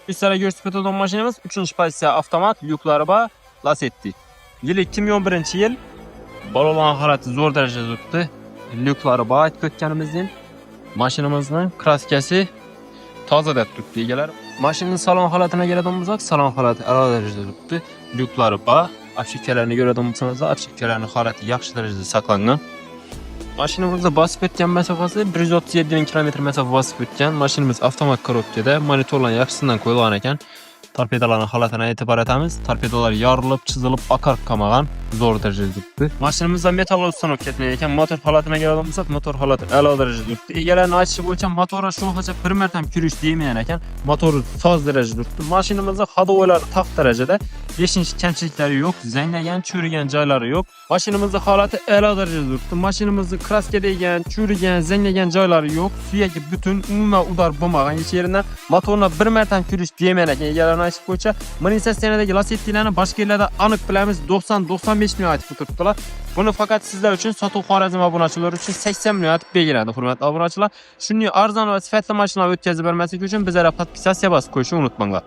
Sizlere gösterip ötüdüğüm maşinemiz 3. pozitsiya avtomat, lyuklari bor, Lacetti. Yıl 2011-yil. Balon holati zo'r darajada turibdi. Lyuklari bor aytib o'tganimizdek. Mashinamizning kraskasi tozada turibdi egalar. Mashinaning salon holatiga keladigan bo'lsak, salon holati a'lo darajada turibdi. Lyuklari bor. Obshikkalarni ko'radigan bo'lsangiz, obshikkalarning holati yaxshi darajada saqlangan. Mashinamizda bosib o'tgan masofasi 137 ming kilometr masofa bosib o'tgan. Mashinamiz avtomat korobkada, monitorlar yaxshisidan qo'yilgan ekan. Torpedolarning holatini e'tibor etamiz. Torpedolar yorilib, chizilib, oqarib qolmagan, zo'r darajada turibdi. Mashinamizda metall ustanov ketmagan ekan. Motor holatiga keladigan bo'lsak, motor holati a'lo darajada turibdi. Egalarning aytishi bo'yicha motori sho'xacha bir marta ham kirish deymagan ekan. Motori soz darajada turibdi. Mashinamizda ходовойлari taq darajada, 5-chi kamchiliklari yo'q, zanglagan, churigan joylari yo'q. Mashinamizda holati a'lo darajada turibdi. Mashinamizda kraska degan, churigan, zanglagan joylari yo'q. Suyagi butun, umuman udar bo'lmagan hech yeridan motorni bir marta ham kirish deymagan ekan. Egalarning aytish bo'yicha Manisasiyadagi Lacetti'larni boshqa yerlarda aniq bilamiz 90-95 million aytib turibdilar. Buni faqat sizlar uchun sotuv Xorazm obunachilar uchun 80 million aytib belgiladi, hurmatli obunachilar. Shunday arzon va sifatli mashinalar o'tkazib bermaslik uchun bizlarga podpisatsiya bosib qo'yishni unutmanglar.